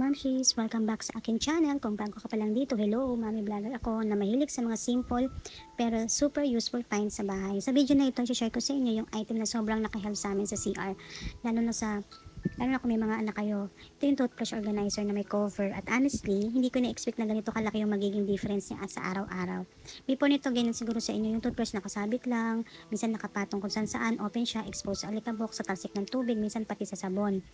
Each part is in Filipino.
Mamshis! Welcome back sa akin channel. Kung bago ka pa lang dito, hello! Mami vlogger ako na mahilig sa mga simple pero super useful finds sa bahay. Sa video na ito, share ko sa inyo yung item na sobrang nakahelp sa amin sa CR. Lalo na kung may mga anak kayo. Ito yung toothbrush organizer na may cover. At honestly, hindi ko na-expect na ganito kalaki yung magiging difference niya sa araw-araw. Before nito, ganyan siguro sa inyo yung toothbrush nakasabit lang, minsan nakapatong kung saan, open siya, exposed sa alikabok, sa talsik ng tubig, minsan pati sa sabon.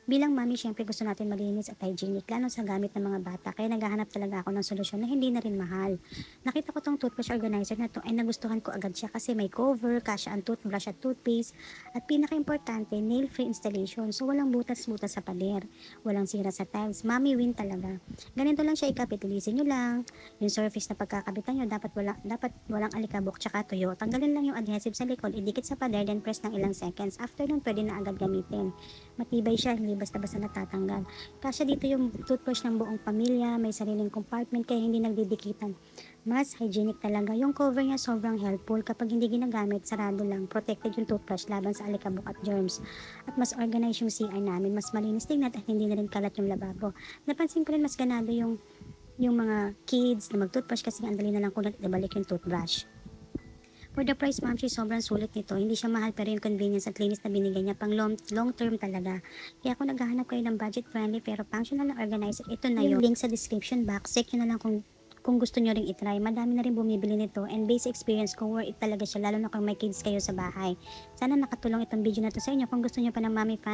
Bilang mami, syempre gusto natin malinis at hygienic, lalo sa gamit ng mga bata. Kaya naghahanap talaga ako ng solusyon na hindi na rin mahal. Nakita ko tong toothbrush organizer na to ay nagustuhan ko agad siya kasi may cover, kasya ang toothbrush at toothpaste, at pinaka-importante, nail-free installation. So walang butas-butas sa pader, walang sira sa tiles. Mami win talaga. Ganito lang siya ikapit, linisin nyo lang. Yung surface na pagkakabitan nyo, dapat walang alikabok tsaka tuyo. Tanggalin lang yung adhesive sa likod, idikit sa pader, then press ng ilang seconds. After nun, pwede na agad gamitin. Matibay siya, hindi basta-basta natatanggal. Kasya dito yung toothbrush ng buong pamilya, may sariling compartment kaya hindi nagdidikitan. Mas hygienic talaga. Yung cover niya sobrang helpful. Kapag hindi ginagamit, sarado lang. Protected yung toothbrush laban sa alikabok at germs. At mas organized yung CR namin. Mas malinis tingnan at hindi na rin kalat yung lababo. Napansin ko rin mas ganado yung mga kids na mag-toothbrush kasi ang dali na lang kulat ibalik yung toothbrush. For the price, ma'am, sobrang sulit nito. Hindi siya mahal pero yung convenience at linis na binigay niya pang long term talaga. Kaya kung naghahanap kayo ng budget friendly pero functional na organizer, ito na yung link sa description box. Check nyo na lang kung gusto nyo ring itry. Madami na rin bumibili nito and base experience kung worth it talaga siya lalo na kung may kids kayo sa bahay. Sana nakatulong itong video na to sa inyo. Kung gusto nyo pa ng Mami Find,